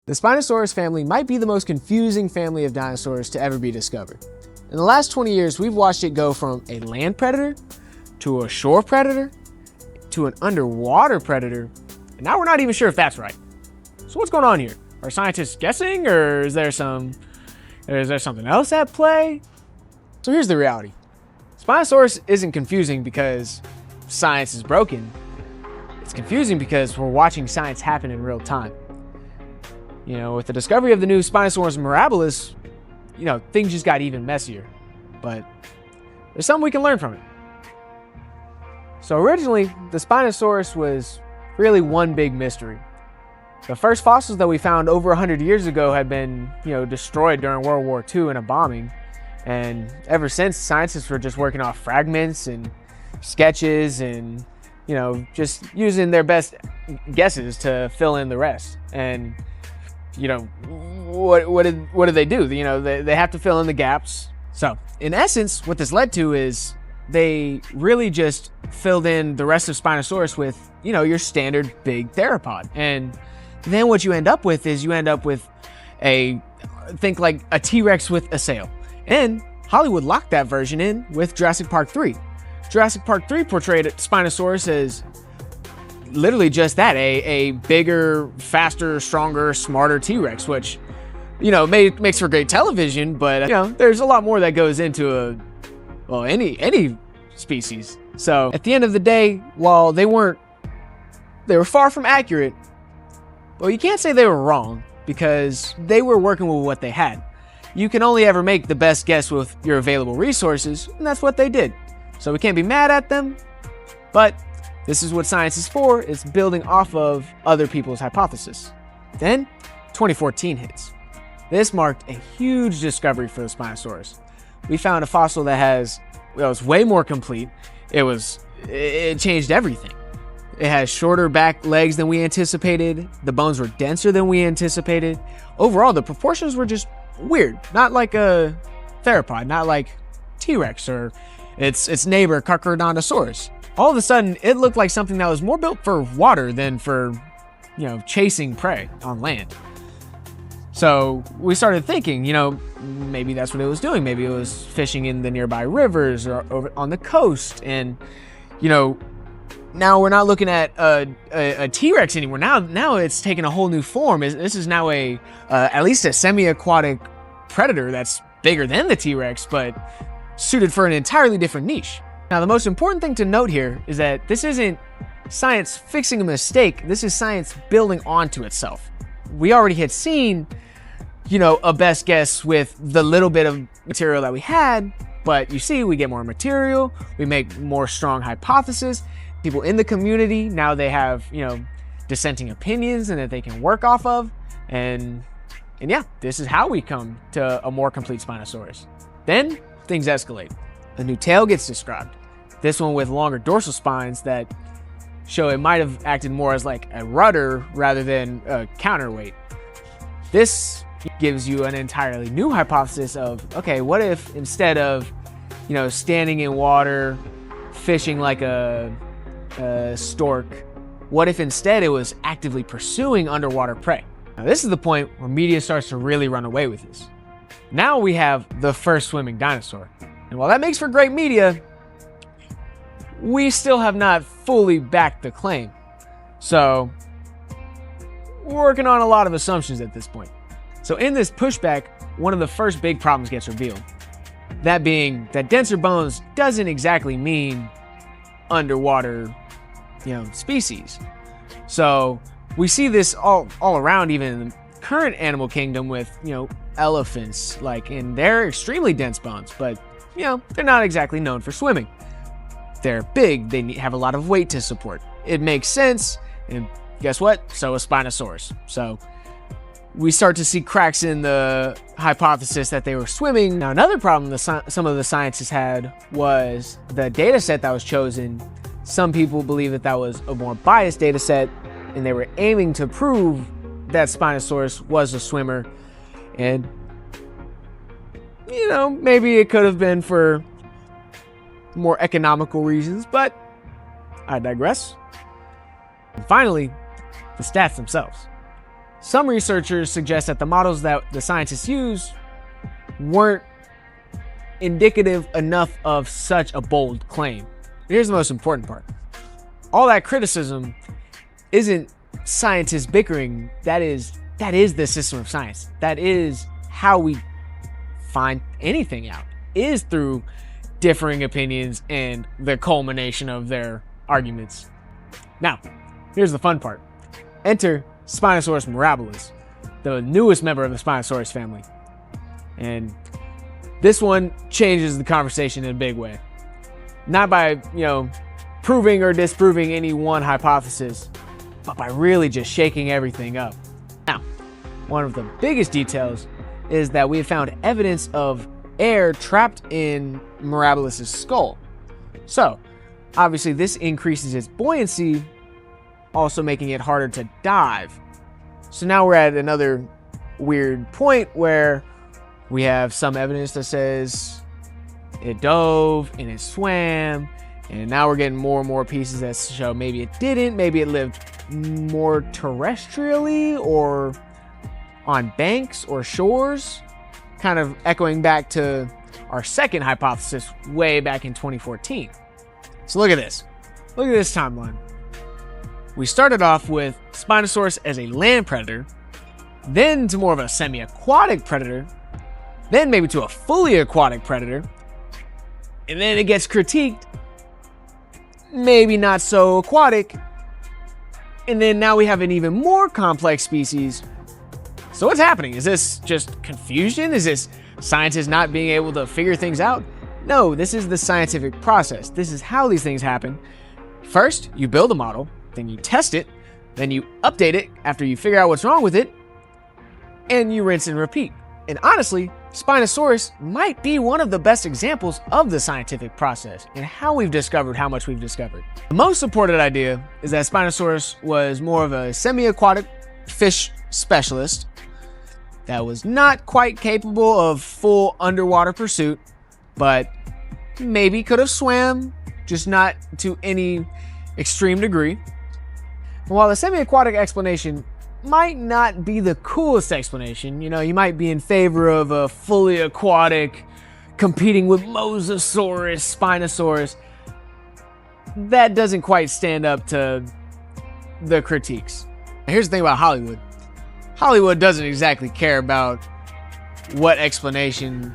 The Spinosaurus family might be the most confusing family of dinosaurs to ever be discovered. In the last 20 years, we've watched it go from a land predator, to a shore predator, to an underwater predator, and now we're not even sure if that's right. So what's going on here? Are scientists guessing, or is there something else at play? So here's the reality. Spinosaurus isn't confusing because science is broken. It's confusing because we're watching science happen in real time. You know, with the discovery of the new Spinosaurus Morabilus, you know, things just got even messier. But there's something we can learn from it. So originally, the Spinosaurus was really one big mystery. The first fossils that we found over 100 years ago had been, destroyed during World War II in a bombing. And ever since, scientists were just working off fragments and sketches and, just using their best guesses to fill in the rest. And what did they do? They have to fill in the gaps. So in essence, what this led to is they really just filled in the rest of Spinosaurus with, your standard big theropod. And then what you end up with is think like a T-Rex with a sail. And Hollywood locked that version in with Jurassic Park 3. Jurassic Park 3 portrayed Spinosaurus as literally just that, a bigger, faster, stronger, smarter T-Rex, which, makes for great television, but, there's a lot more that goes into any species. So at the end of the day, while they were far from accurate, well, you can't say they were wrong because they were working with what they had. You can only ever make the best guess with your available resources, and that's what they did. So we can't be mad at them, but this is what science is for. It's building off of other people's hypothesis. Then 2014 hits. This marked a huge discovery for the Spinosaurus. We found a fossil that was way more complete. It changed everything. It has shorter back legs than we anticipated. The bones were denser than we anticipated. Overall, the proportions were just weird. Not like a theropod, not like T-Rex or its neighbor Carcharodontosaurus. All of a sudden, it looked like something that was more built for water than for, chasing prey on land. So we started thinking, maybe that's what it was doing. Maybe it was fishing in the nearby rivers or over on the coast. And, now we're not looking at a T-Rex anymore. Now it's taken a whole new form. This is now at least a semi-aquatic predator that's bigger than the T-Rex, but suited for an entirely different niche. Now, the most important thing to note here is that this isn't science fixing a mistake. This is science building onto itself. We already had seen, a best guess with the little bit of material that we had, but you see, we get more material, we make more strong hypotheses. People in the community, now they have, dissenting opinions and that they can work off of. And yeah, this is how we come to a more complete Spinosaurus. Then things escalate. A new tail gets described. This one with longer dorsal spines that show it might have acted more as like a rudder rather than a counterweight. This gives you an entirely new hypothesis of, okay, what if instead of, standing in water, fishing like a stork, what if instead it was actively pursuing underwater prey? Now this is the point where media starts to really run away with this. Now we have the first swimming dinosaur. And while that makes for great media, we still have not fully backed the claim. So we're working on a lot of assumptions at this point. So in this pushback, one of the first big problems gets revealed. That being that denser bones doesn't exactly mean underwater, species. So we see this all around, even in the current animal kingdom with, elephants, and they're extremely dense bones, but, they're not exactly known for swimming. They're big, they have a lot of weight to support. It makes sense, and guess what? So is Spinosaurus. So we start to see cracks in the hypothesis that they were swimming. Now, another problem some of the scientists had was the data set that was chosen. Some people believe that was a more biased data set, and they were aiming to prove that Spinosaurus was a swimmer. And, maybe it could have been for more economical reasons, but I digress. And finally, the stats themselves. Some researchers suggest that the models that the scientists used weren't indicative enough of such a bold claim. Here's the most important part. All that criticism isn't scientists bickering. That is the system of science. That is how we find anything out, is through differing opinions and the culmination of their arguments. Now, here's the fun part. Enter Spinosaurus Morabilus, the newest member of the Spinosaurus family. And this one changes the conversation in a big way. Not by, proving or disproving any one hypothesis, but by really just shaking everything up. Now, one of the biggest details is that we have found evidence of air trapped in Morabilus' skull. So, obviously this increases its buoyancy, also making it harder to dive. So now we're at another weird point where we have some evidence that says it dove and it swam, and now we're getting more and more pieces that show maybe it didn't, maybe it lived more terrestrially or on banks or shores, kind of echoing back to our second hypothesis way back in 2014. So look at this. Look at this timeline. We started off with Spinosaurus as a land predator, then to more of a semi-aquatic predator, then maybe to a fully aquatic predator, and then it gets critiqued, maybe not so aquatic, and then now we have an even more complex species. So what's happening? Is this just confusion? Is this scientists not being able to figure things out? No, this is the scientific process. This is how these things happen. First, you build a model, then you test it, then you update it after you figure out what's wrong with it, and you rinse and repeat. And honestly, Spinosaurus might be one of the best examples of the scientific process and how we've discovered how much we've discovered. The most supported idea is that Spinosaurus was more of a semi-aquatic fish specialist that was not quite capable of full underwater pursuit, but maybe could have swam, just not to any extreme degree. And while the semi-aquatic explanation might not be the coolest explanation, you might be in favor of a fully aquatic competing with Mosasaurus, Spinosaurus, that doesn't quite stand up to the critiques. Here's the thing about Hollywood. Hollywood doesn't exactly care about what explanation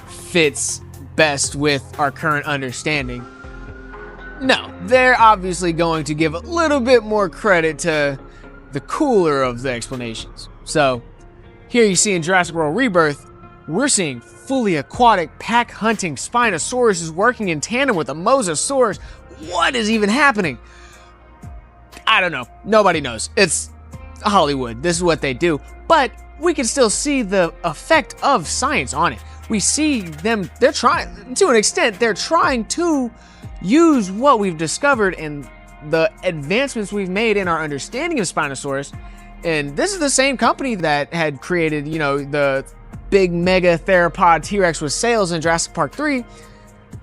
fits best with our current understanding. No, they're obviously going to give a little bit more credit to the cooler of the explanations. So here you see in Jurassic World Rebirth, we're seeing fully aquatic pack hunting Spinosaurus working in tandem with a Mosasaurus. What is even happening? I don't know. Nobody knows. It's Hollywood. This is what they do. But we can still see the effect of science on it. We see them, they're trying, to an extent, they're trying to use what we've discovered and the advancements we've made in our understanding of Spinosaurus. And this is the same company that had created, the big mega theropod T-Rex with sails in Jurassic Park 3.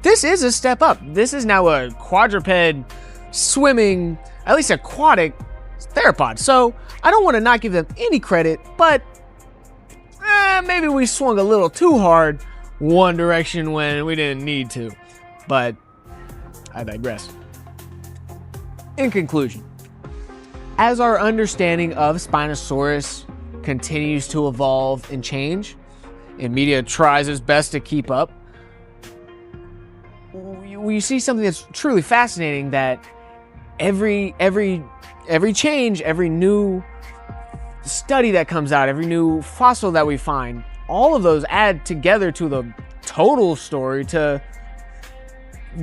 This is a step up. This is now a quadruped swimming, at least aquatic theropod. So I don't want to not give them any credit, but maybe we swung a little too hard one direction when we didn't need to. But I digress. In conclusion, as our understanding of Spinosaurus continues to evolve and change, and media tries its best to keep up, we see something that's truly fascinating, that every change, every new study that comes out, every new fossil that we find, all of those add together to the total story to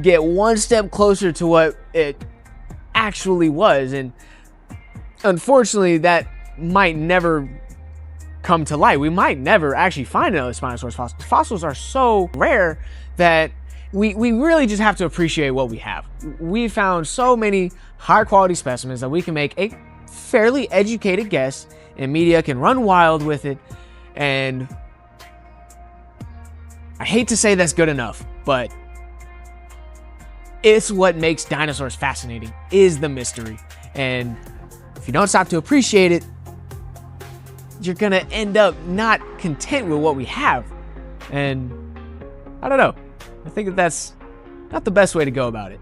get one step closer to what it actually was. And unfortunately, that might never come to light. We might never actually find another Spinosaurus fossil. Fossils are so rare that we really just have to appreciate what we have. We found so many high quality specimens that we can make a fairly educated guess, and media can run wild with it. And I hate to say that's good enough, but it's what makes dinosaurs fascinating, is the mystery. And if you don't stop to appreciate it, you're gonna end up not content with what we have. And I don't know. I think that that's not the best way to go about it.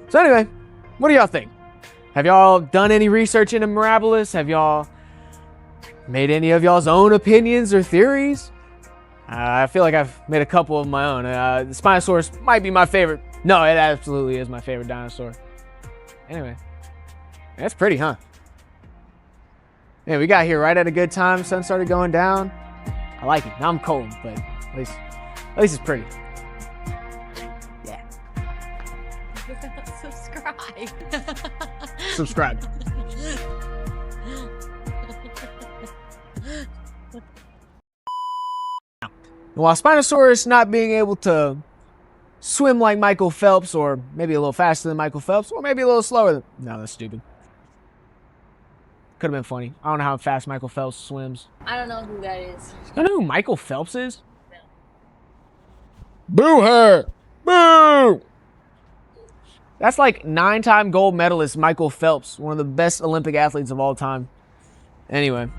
So anyway, what do y'all think? Have y'all done any research into Morabilus? Have y'all made any of y'all's own opinions or theories? I feel like I've made a couple of my own. The Spinosaurus might be my favorite. No, it absolutely is my favorite dinosaur. Anyway, that's pretty, huh? Yeah, we got here right at a good time. Sun started going down. I like it. Now I'm cold, but at least it's pretty. Yeah. Subscribe. While Spinosaurus not being able to swim like Michael Phelps, or maybe a little faster than Michael Phelps, or maybe a little slower than... No, that's stupid. Could have been funny. I don't know how fast Michael Phelps swims. I don't know who that is. You don't know who Michael Phelps is? No. Boo her! Boo! That's like 9-time gold medalist Michael Phelps, one of the best Olympic athletes of all time. Anyway.